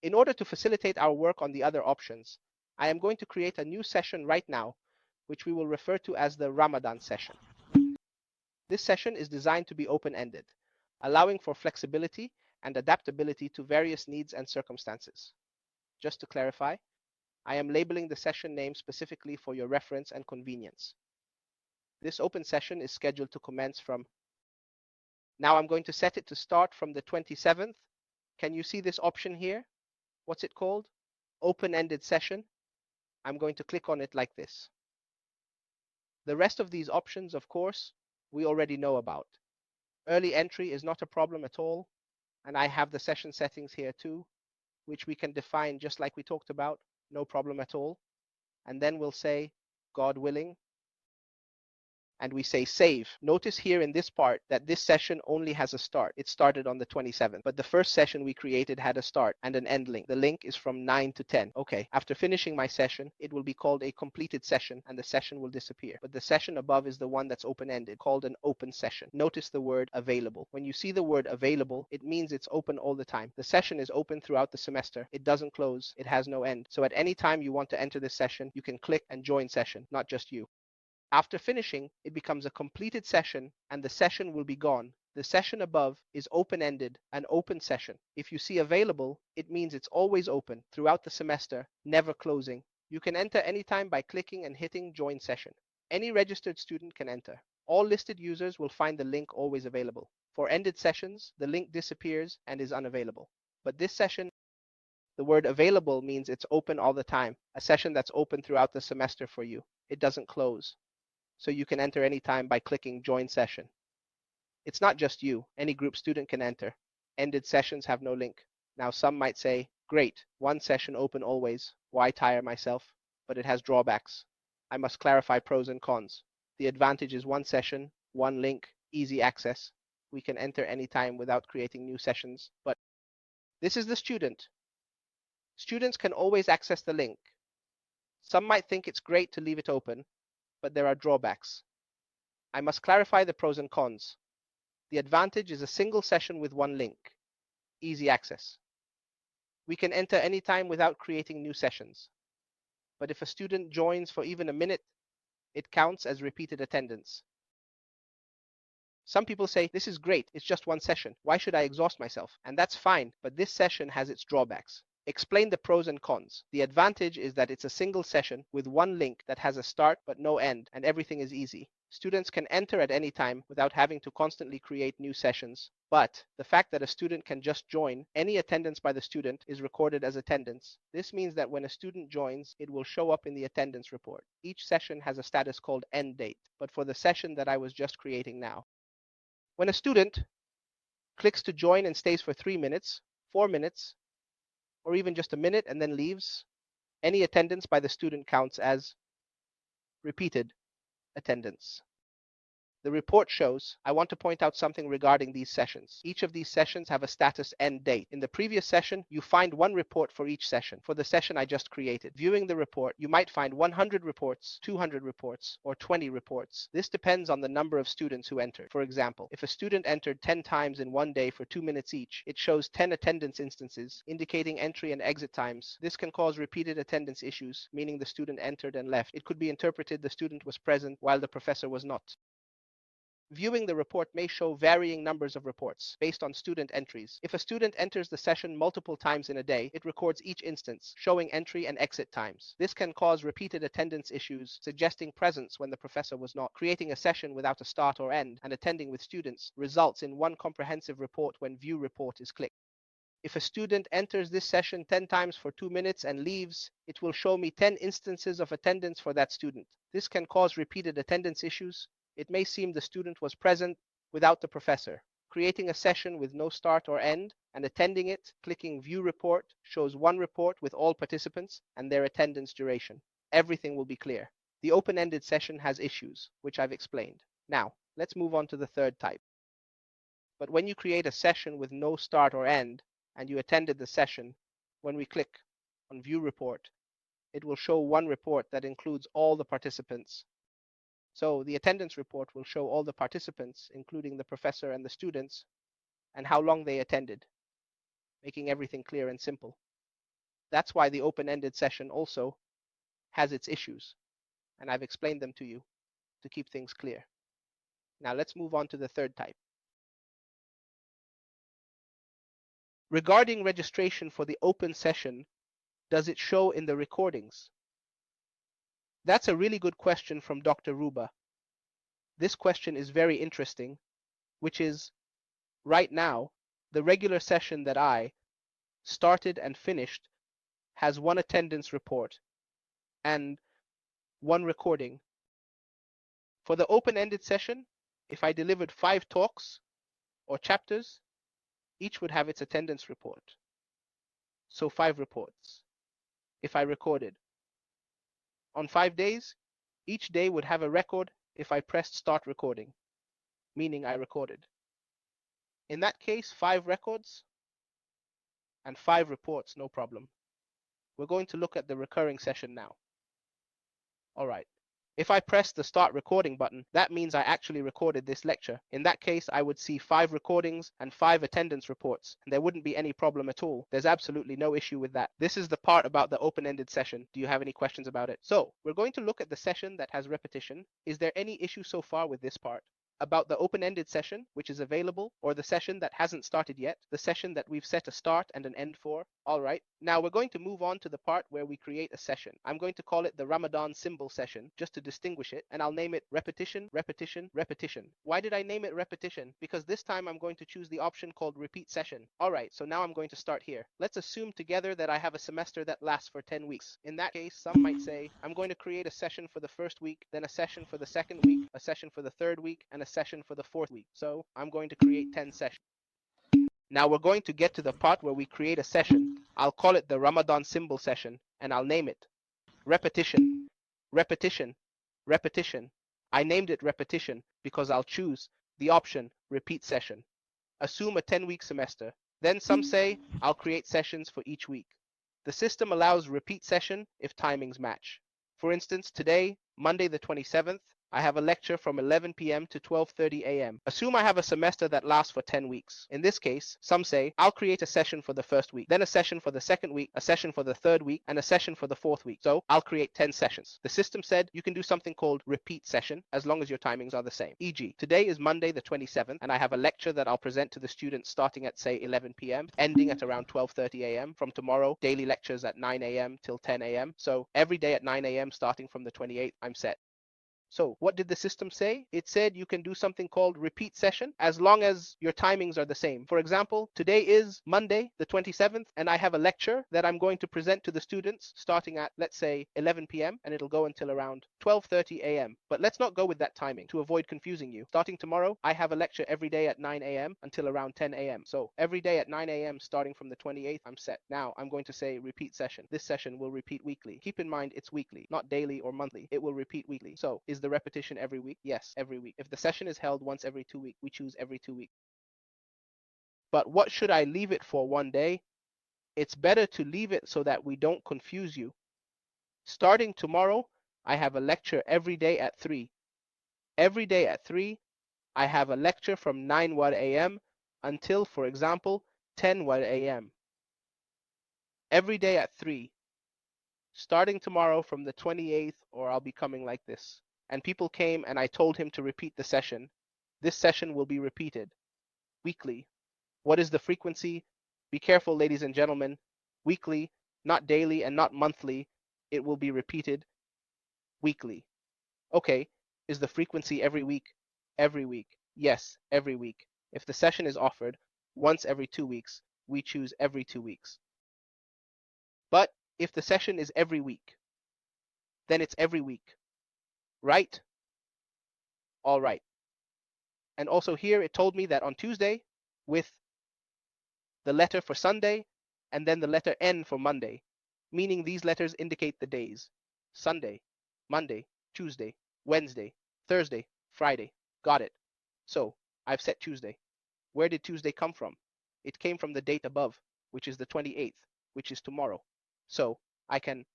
In order to facilitate our work on the other options, I am going to create a new session right now, which we will refer to as the Ramadan session. This session is designed to be open-ended, allowing for flexibility and adaptability to various needs and circumstances. Just to clarify, I am labeling the session name specifically for your reference and convenience. This open session is scheduled to commence from. Now I'm going to set it to start from the 27th. Can you see this option here? What's it called? Open-ended session. I'm going to click on it like this. The rest of these options, of course, we already know about. Early entry is not a problem at all, and I have the session settings here too, which we can define just like we talked about, no problem at all. And then we'll say, God willing, and we say save. Notice here in this part that this session only has a start. It started on the 27th, but the first session we created had a start and an end link. The link is from 9 to 10. Okay, after finishing my session, it will be called a completed session and the session will disappear. But the session above is the one that's open-ended, called an open session. Notice the word available. When you see the word available, it means it's open all the time. The session is open throughout the semester. It doesn't close. It has no end. So at any time you want to enter this session, you can click and join session, not just you. After finishing, it becomes a completed session and the session will be gone. The session above is open-ended, an open session. If you see available, it means it's always open throughout the semester, never closing. You can enter anytime by clicking and hitting join session. Any registered student can enter. All listed users will find the link always available. For ended sessions, the link disappears and is unavailable. But this session, the word available means it's open all the time, a session that's open throughout the semester for you. It doesn't close. So you can enter anytime by clicking join session. It's not just you, any group student can enter. Ended sessions have no link. Now some might say, great, one session open always, why tire myself? But it has drawbacks. I must clarify pros and cons. The advantage is one session, one link, easy access. We can enter anytime without creating new sessions, but this is the student. Students can always access the link. Some might think it's great to leave it open, but there are drawbacks. I must clarify the pros and cons. The advantage is a single session with one link, easy access. We can enter anytime without creating new sessions. But if a student joins for even a minute, it counts as repeated attendance. Some people say, this is great, it's just one session. Why should I exhaust myself? And that's fine, but this session has its drawbacks. Explain the pros and cons. The advantage is that it's a single session with one link that has a start but no end, and everything is easy. Students can enter at any time without having to constantly create new sessions. But the fact that a student can just join, any attendance by the student is recorded as attendance. This means that when a student joins, it will show up in the attendance report. Each session has a status called end date, but for the session that I was just creating now. When a student clicks to join and stays for 3 minutes, 4 minutes, or even just a minute and then leaves, any attendance by the student counts as repeated attendance. The report shows, I want to point out something regarding these sessions. Each of these sessions have a status end date. In the previous session, you find one report for each session. For the session I just created, viewing the report, you might find 100 reports, 200 reports, or 20 reports. This depends on the number of students who entered. For example, if a student entered 10 times in one day for 2 minutes each, it shows 10 attendance instances, indicating entry and exit times. This can cause repeated attendance issues, meaning the student entered and left. It could be interpreted the student was present while the professor was not. Viewing the report may show varying numbers of reports based on student entries. If a student enters the session multiple times in a day, it records each instance, showing entry and exit times. This can cause repeated attendance issues, suggesting presence when the professor was not. Creating a session without a start or end and attending with students results in one comprehensive report when view report is clicked. If a student enters this session 10 times for 2 minutes and leaves, it will show me 10 instances of attendance for that student. This can cause repeated attendance issues. It may seem the student was present without the professor. Creating a session with no start or end and attending it, clicking View Report shows one report with all participants and their attendance duration. Everything will be clear. The open-ended session has issues, which I've explained. Now, let's move on to the third type. But when you create a session with no start or end and you attended the session, when we click on View Report, it will show one report that includes all the participants. So the attendance report will show all the participants, including the professor and the students, and how long they attended, making everything clear and simple. That's why the open-ended session also has its issues, and I've explained them to you to keep things clear. Now let's move on to the third type. Regarding registration for the open session, does it show in the recordings? That's a really good question from Dr. Ruba. This question is very interesting, which is, right now, the regular session that I started and finished has one attendance report and one recording. For the open-ended session, if I delivered 5 talks or chapters, each would have its attendance report. So 5 reports. If I recorded on 5 days, each day would have a record if I pressed start recording, meaning I recorded. In that case, 5 records and 5 reports, no problem. We're going to look at the recurring session now. All right. If I press the start recording button, that means I actually recorded this lecture. In that case, I would see 5 recordings and 5 attendance reports, and there wouldn't be any problem at all. There's absolutely no issue with that. This is the part about the open-ended session. Do you have any questions about it? So, we're going to look at the session that has repetition. Is there any issue so far with this part? About the open-ended session, which is available, or the session that hasn't started yet, the session that we've set a start and an end for. All right, now we're going to move on to the part where we create a session. I'm going to call it the Ramadan symbol session, just to distinguish it, and I'll name it repetition, repetition, repetition. Why did I name it repetition? Because this time I'm going to choose the option called repeat session. All right, so now I'm going to start here. Let's assume together that I have a semester that lasts for 10 weeks. In that case, some might say, I'm going to create a session for the first week, then a session for the second week, a session for the third week, and a session for the fourth week. So I'm going to create 10 sessions. Now we're going to get to the part where we create a session. I'll call it the Ramadan symbol session, and I'll name it repetition, repetition, repetition. I named it repetition because I'll choose the option repeat session. Assume a 10-week semester. Then some say I'll create sessions for each week. The system allows repeat session if timings match. For instance, today, Monday the 27th, I have a lecture from 11 p.m. to 12:30 a.m. Assume I have a semester that lasts for 10 weeks. In this case, some say, I'll create a session for the first week, then a session for the second week, a session for the third week, and a session for the fourth week. So I'll create 10 sessions. The system said you can do something called repeat session as long as your timings are the same. E.g., today is Monday the 27th, and I have a lecture that I'll present to the students starting at, say, 11 p.m., ending at around 12:30 a.m. From tomorrow, daily lectures at 9 a.m. till 10 a.m. So every day at 9 a.m. starting from the 28th, I'm set. So what did the system say? It said you can do something called repeat session as long as your timings are the same. For example, today is Monday, the 27th, and I have a lecture that I'm going to present to the students starting at, let's say, 11 p.m., and it'll go until around 12:30 a.m. But let's not go with that timing to avoid confusing you. Starting tomorrow, I have a lecture every day at 9 a.m. until around 10 a.m. So every day at 9 a.m. starting from the 28th, I'm set. Now I'm going to say repeat session. This session will repeat weekly. Keep in mind it's weekly, not daily or monthly. It will repeat weekly. So is the repetition every week? Yes, every week. If the session is held once every 2 weeks, we choose every 2 weeks. But what should I leave it for one day? It's better to leave it so that we don't confuse you. Starting tomorrow, I have a lecture every day at 3. Every day at 3, I have a lecture from 9 a.m. until, for example, 10 a.m. Every day at 3. Starting tomorrow from the 28th, or I'll be coming like this. And people came and I told him to repeat the session. This session will be repeated weekly. What is the frequency? Be careful, ladies and gentlemen. Weekly, not daily and not monthly. It will be repeated weekly. Okay, is the frequency every week? Every week. Yes, every week. If the session is offered once every 2 weeks, we choose every 2 weeks. But if the session is every week, then it's every week. Right? All right. And also here it told me that on Tuesday with the letter for Sunday and then the letter N for Monday, meaning these letters indicate the days. Sunday, Monday, Tuesday, Wednesday, Thursday, Friday. Got it. So I've set Tuesday. Where did Tuesday come from? It came from the date above, which is the 28th, which is tomorrow. So I can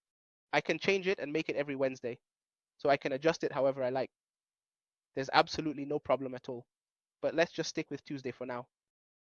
change it and make it every Wednesday. So I can adjust it however I like. There's absolutely no problem at all. But let's just stick with Tuesday for now.